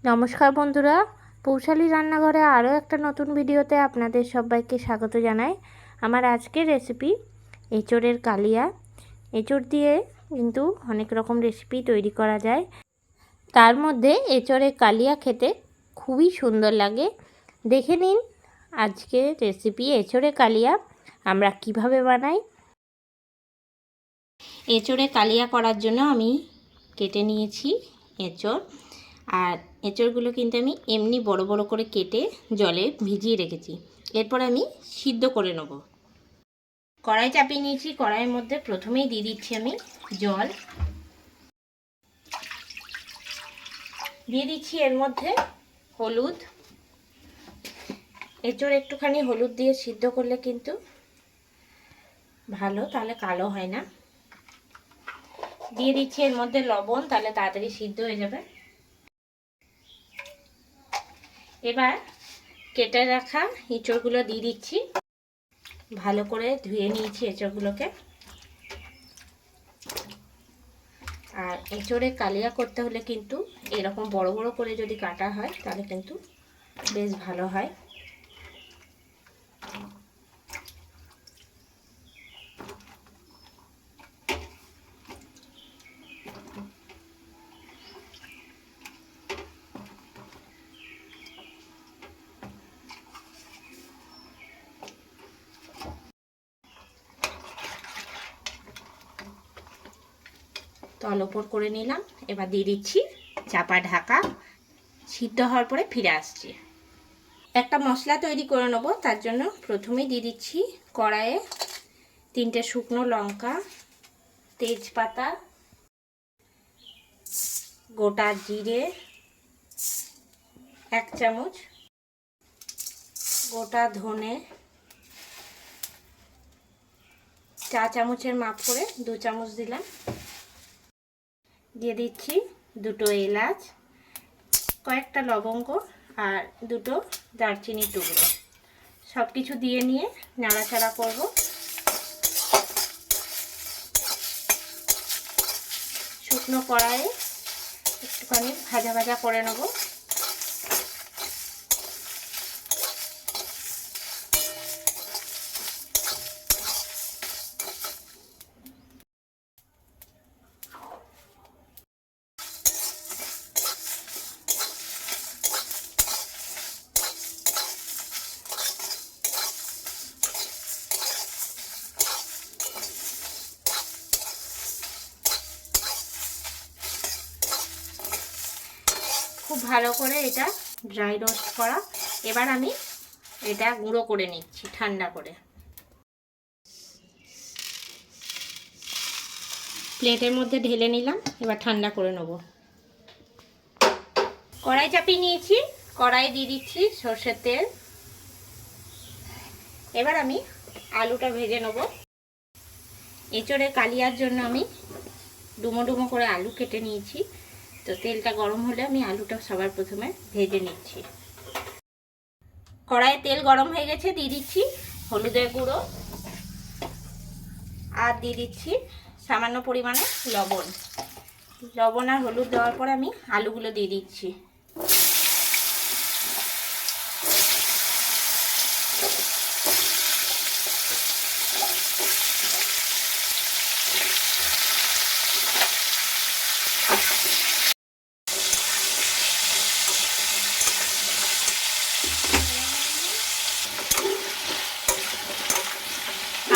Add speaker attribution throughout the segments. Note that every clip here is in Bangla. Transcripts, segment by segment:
Speaker 1: নমস্কার বন্ধুরা, পৌশালী রান্নাঘরে আরও একটা নতুন ভিডিওতে আপনাদের সবাইকে স্বাগত জানাই। আমার আজকের রেসিপি এঁচোড়ের কালিয়া। এঁচোড় দিয়ে কিন্তু অনেক রকম রেসিপি তৈরি করা যায়, তার মধ্যে এঁচোড়ের কালিয়া খেতে খুবই সুন্দর লাগে। দেখে নিন আজকের রেসিপি এঁচোড়ের কালিয়া আমরা কিভাবে বানাই। এঁচোড়ের কালিয়া করার জন্য আমি কেটে নিয়েছি এঁচোড়, আর এঁচোড়গুলো কিন্তু আমি এমনি বড় বড় করে কেটে জলে ভিজিয়ে রেখেছি। এরপর আমি সিদ্ধ করে নেব। কড়াই চাপিয়ে নিয়েছি, কড়াইয়ের মধ্যে প্রথমেই দিয়ে দিচ্ছি আমি জল, দিয়ে দিচ্ছি এর মধ্যে হলুদ। এঁচোড় একটুখানি হলুদ দিয়ে সিদ্ধ করলে কিন্তু ভালো, তাহলে কালো হয় না। দিয়ে দিচ্ছি এর মধ্যে লবণ, তাহলে তাড়াতাড়ি সিদ্ধ হয়ে যাবে। এবার কেটে রাখা এঁচোড়গুলো দিয়ে দিচ্ছি। ভালো করে ধুয়ে নিয়েছি এঁচোড়গুলোকে। আর এঁচোড়ে কালিয়া করতে হলে কিন্তু এরকম বড় বড় করে যদি কাটা হয় তাহলে কিন্তু বেশ ভালো হয়। তল ওপর করে নিলাম। এবার দিয়ে দিচ্ছি চাপা ঢাকা। সিদ্ধ হওয়ার পরে ফিরে আসছি। একটা মশলা তৈরি করে নেব, তার জন্য প্রথমেই দিয়ে দিচ্ছি কড়াইয়ে 3টে শুকনো লঙ্কা, তেজপাতা, গোটা জিরে 1 চামচ, গোটা ধনে 4 চামচের মাপ করে 2 চামচ দিলাম। দিয়ে দিচ্ছি 2টো এলাচ, কয়েকটা লবঙ্গ আর 2টো দারচিনির টুকরো। সব কিছু দিয়ে নিয়ে নাড়াচাড়া করব। শুকনো কড়াইয়ে একটুখানি ভাজা ভাজা করে নেব। খুব ভালো করে এটা ড্রাই রোস্ট করা। এবার আমি এটা গুঁড়ো করে নিচ্ছি ঠান্ডা করে। প্লেটের মধ্যে ঢেলে নিলাম, এবার ঠান্ডা করে নেব। কড়াই চাপিয়ে নিয়েছি, কড়াই দিয়ে দিচ্ছি সর্ষের তেল। এবার আমি আলুটা ভেজে নেব। এঁচোড়ে কালিয়ার জন্য আমি ডুমো ডুমো করে আলু কেটে নিয়েছি। তো তেলটা গরম হলে আমি আলুটা সবার প্রথমে ভেজে নিচ্ছি। কড়াইয়ে তেল গরম হয়ে গেছে, দিয়ে দিচ্ছি হলুদের গুঁড়ো আর দিয়ে দিচ্ছি সামান্য পরিমাণে লবণ। লবণ আর হলুদ দেওয়ার পর আমি আলুগুলো দিয়ে দিচ্ছি।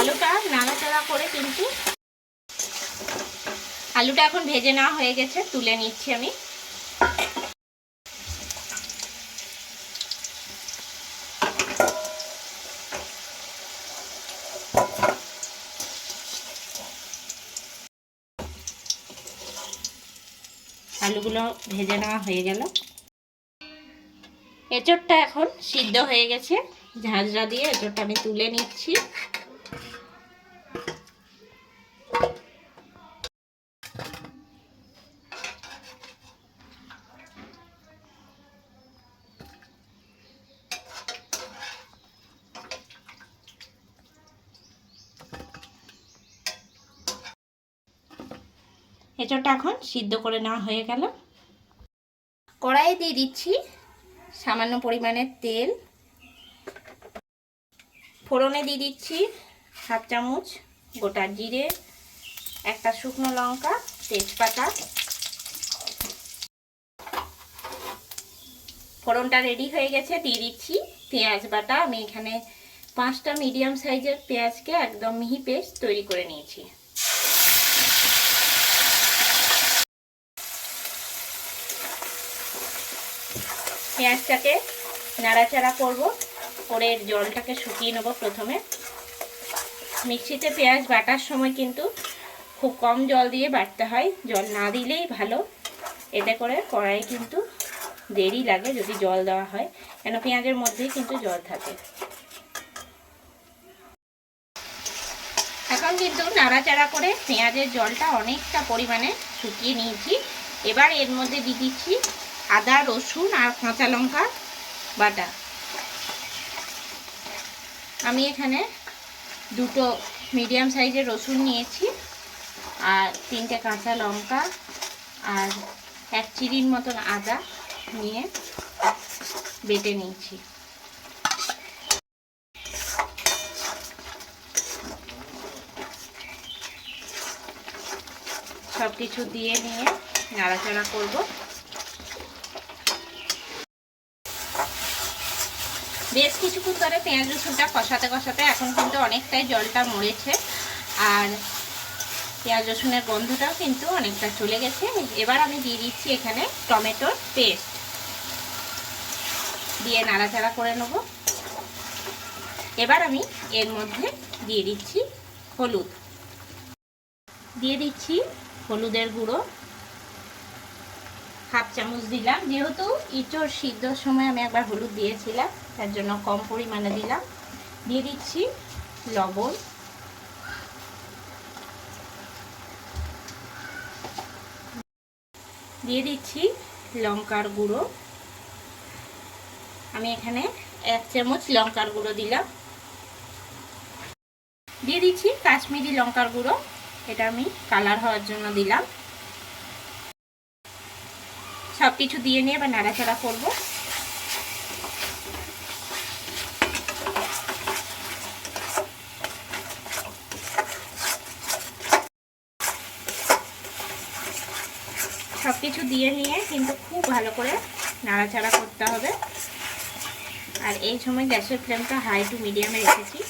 Speaker 1: আলুটা নাড়াচাড়া করে কিন্তু আলুটা এখন ভেজে নেওয়া হয়ে গেছে, তুলে নিচ্ছি আমি। আলুগুলো ভেজে নেওয়া হয়ে গেল। এঁচোড়টা এখন সিদ্ধ হয়ে গেছে, ঝাঁঝরা দিয়ে এঁচোড়টা আমি তুলে নিচ্ছি। এঁচোড়টা এখন সিদ্ধ করে নেওয়া হয়ে গেল। কড়াইয়ে দিয়ে দিচ্ছি সামান্য পরিমাণের তেল, ফোড়নে দিয়ে দিচ্ছি 1/2 চামচ গোটা জিরে, একটা শুকনো লঙ্কা, তেজপাতা। ফোড়নটা রেডি হয়ে গেছে, দিয়ে দিচ্ছি পেঁয়াজ বাটা। আমি এখানে 5টা মিডিয়াম সাইজের পেঁয়াজকে একদম মিহি পেস্ট তৈরি করে নিয়েছি। পেঁয়াজটাকে নাড়াচাড়া করব, করে জলটাকে শুকিয়ে নেব। প্রথমে মিক্সিতে পেঁয়াজ বাটার সময় কিন্তু খুব কম জল দিয়ে বাটতে হয়, জল না দিলেই ভালো। এতে করে কড়াই কিন্তু দেরি লাগে যদি জল দেওয়া হয়, কেন পেঁয়াজের মধ্যেই কিন্তু জল থাকে। এখন কিন্তু নাড়াচাড়া করে পেঁয়াজের জলটা অনেকটা পরিমাণে শুকিয়ে নিয়েছি। এবার এর মধ্যে দিয়ে দিচ্ছি আদা, রসুন আর কাঁচা লঙ্কা বাটা। আমি এখানে 2টো মিডিয়াম সাইজের রসুন নিয়েছি, আর 3টে কাঁচা লঙ্কা, আর 1 চিরির মতন আদা নিয়ে বেটে নিয়েছি। সব কিছু দিয়ে নিয়ে নাড়াচাড়া করব। বেশ কিছুক্ষণ ধরে পেঁয়াজ রসুনটা কষাতে কষাতে এখন কিন্তু অনেকটাই জলটা মরেছে, আর পেঁয়াজ রসুনের গন্ধটাও কিন্তু অনেকটা চলে গেছে। এবার আমি দিয়ে দিচ্ছি এখানে টমেটোর পেস্ট, দিয়ে নাড়াচাড়া করে নেব। এবার আমি এর মধ্যে দিয়ে দিচ্ছি হলুদ, দিয়ে দিচ্ছি হলুদের গুঁড়ো 1/2 চামচ দিলাম। যেহেতু ইঁচড় সিদ্ধর সময় আমি একবার হলুদ দিয়েছিলাম, তার জন্য কম পরিমাণে দিলাম। দিয়ে দিচ্ছি লবণ, দিয়ে দিচ্ছি লঙ্কার গুঁড়ো। আমি এখানে 1 চামচ লঙ্কার গুঁড়ো দিলাম। দিয়ে দিচ্ছি কাশ্মীরি লঙ্কার গুঁড়ো, এটা আমি কালার হওয়ার জন্য দিলাম। সব কিছু দিয়ে নিয়ে এবার নাড়াচাড়া করব। সব কিছু দিয়ে নিয়ে কিন্তু খুব ভালো করে নাড়াচাড়া করতে হবে। আর এই সময় গ্যাসের ফ্লেমটা হাই টু মিডিয়ামে রেখেছি।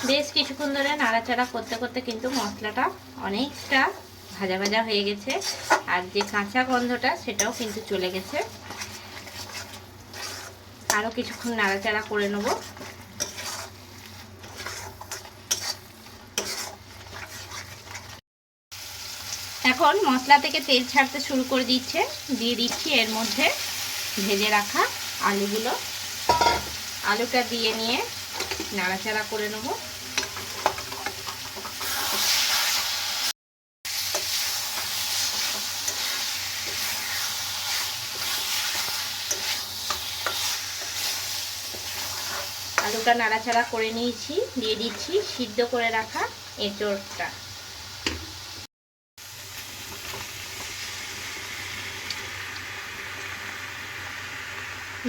Speaker 1: বেশ কিছুক্ষণ ধরে নাড়াচাড়া করতে করতে কিন্তু মশলাটা অনেকটা ভাজা ভাজা হয়ে গেছে, আর যে কাঁচা গন্ধটা সেটাও কিন্তু চলে গেছে। আরও কিছুক্ষণ নাড়াচাড়া করে নেব। এখন মশলা থেকে তেল ছাড়তে শুরু করে দিচ্ছে। দিয়ে দিচ্ছি এর মধ্যে ভেজে রাখা আলুগুলো। আলুটা দিয়ে নিয়ে নাড়াচাড়া করে নেব। আলুটা নাড়াচাড়া করে নিয়েছি, দিয়ে দিচ্ছি সিদ্ধ করে রাখা এঁচোড়টা।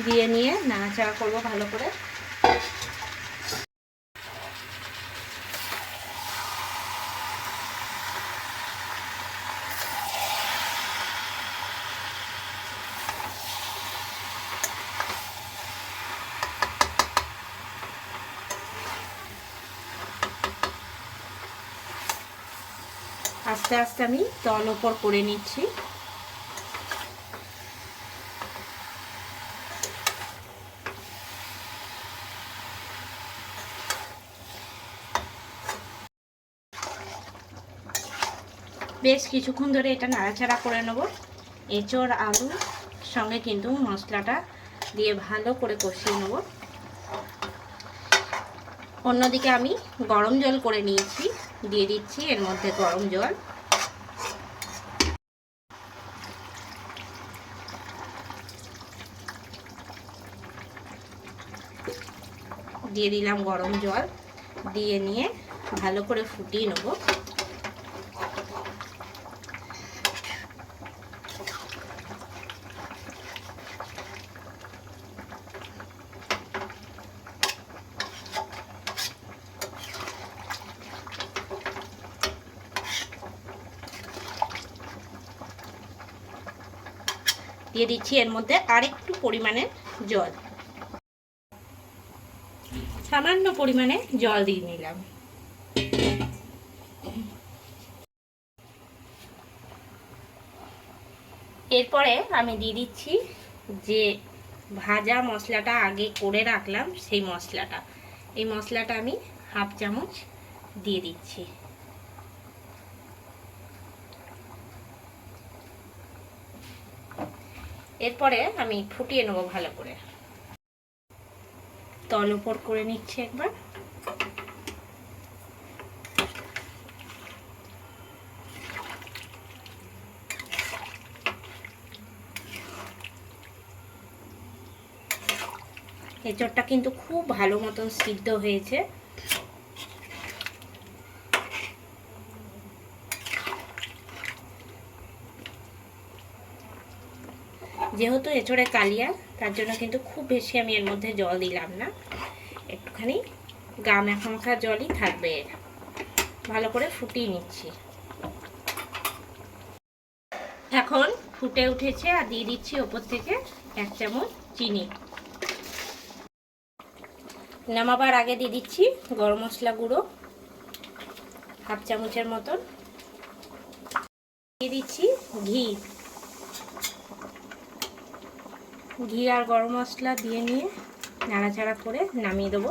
Speaker 1: দিয়ে নিয়ে নাড়াচাড়া করব ভালো করে। আস্তে আস্তে আমি তল ওপর করে নিচ্ছি। বেশ কিছুক্ষণ ধরে এটা নাড়াচাড়া করে নেব। এঁচোড় আলুর সঙ্গে কিন্তু মশলাটা দিয়ে ভালো করে কষিয়ে নেব। অন্যদিকে আমি গরম জল করে নিয়েছি, দিয়ে দিচ্ছি এর মধ্যে গরম জল। দিয়ে দিলাম গরম জল, দিয়ে নিয়ে ভালো করে ফুটিয়ে নেব। দিয়ে দিচ্ছি এর মধ্যে আরেকটু পরিমাণে জল, সামান্য পরিমাণে জল দিয়ে নিলাম। এরপরে আমি দিয়ে দিচ্ছি যে ভাজা মশলাটা আগে করে রাখলাম, সেই মশলাটা, এই মশলাটা আমি হাফ চামচ দিয়ে দিচ্ছি। এরপরে আমি ফুটিয়ে নেবো ভালো করে, তল উপর করে নিচ্ছি একবার। এঁচোড়টা কিন্তু খুব ভালো মতন সিদ্ধ হয়েছে। যেহেতু এঁচোড়ে কালিয়া, তার জন্য কিন্তু খুব বেশি আমি এর মধ্যে জল দিলাম না, একটুখানি গা মাখা মাখা জলই থাকবে। ভালো করে ফুটিয়ে নিচ্ছি। এখন ফুটে উঠেছে, আর দিয়ে দিচ্ছি ওপর থেকে 1 চামচ চিনি। নামাবার আগে দিয়ে দিচ্ছি গরম মশলা গুঁড়ো হাফ চামচের মতন, দিয়ে দিচ্ছি ঘি। ঘি আর গরম মশলা দিয়ে নিয়ে নাড়াচাড়া করে নামিয়ে দেবো।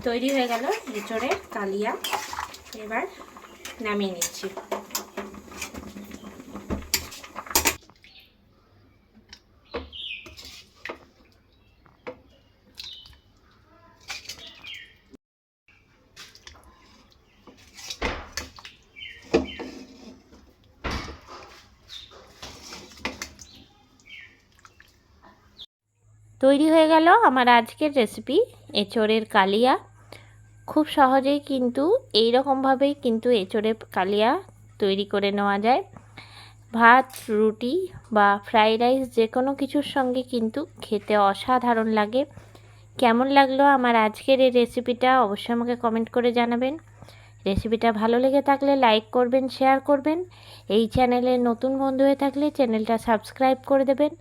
Speaker 1: তৈরি হয়ে গেল এঁচোড়ের কালিয়া। এবার নামিয়ে নিচ্ছি। তৈরি হয়ে গেল আমার আজকের রেসিপি এঁচোড়ের কালিয়া। খুব সহজেই কিন্তু এই রকমভাবেই কিন্তু এঁচোড়ের কালিয়া তৈরি করে নেওয়া যায়। ভাত, রুটি বা ফ্রাইড রাইস যে কোনো কিছুর সঙ্গে কিন্তু খেতে অসাধারণ লাগে। কেমন লাগলো আমার আজকের এই রেসিপিটা অবশ্যই আমাকে কমেন্ট করে জানাবেন। রেসিপিটা ভালো লেগে থাকলে লাইক করবেন, শেয়ার করবেন। এই চ্যানেলে নতুন বন্ধু হয়ে থাকলে চ্যানেলটা সাবস্ক্রাইব করে দেবেন।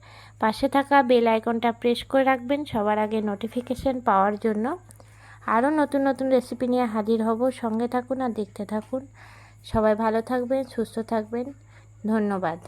Speaker 1: পাশে থাকা বেল আইকনটা প্রেস করে রাখবেন সবার আগে নোটিফিকেশন পাওয়ার জন্য। আরও নতুন নতুন রেসিপি নিয়ে হাজির হব। সঙ্গে থাকুন আর দেখতে থাকুন। সবাই ভালো থাকবেন, সুস্থ থাকবেন। ধন্যবাদ।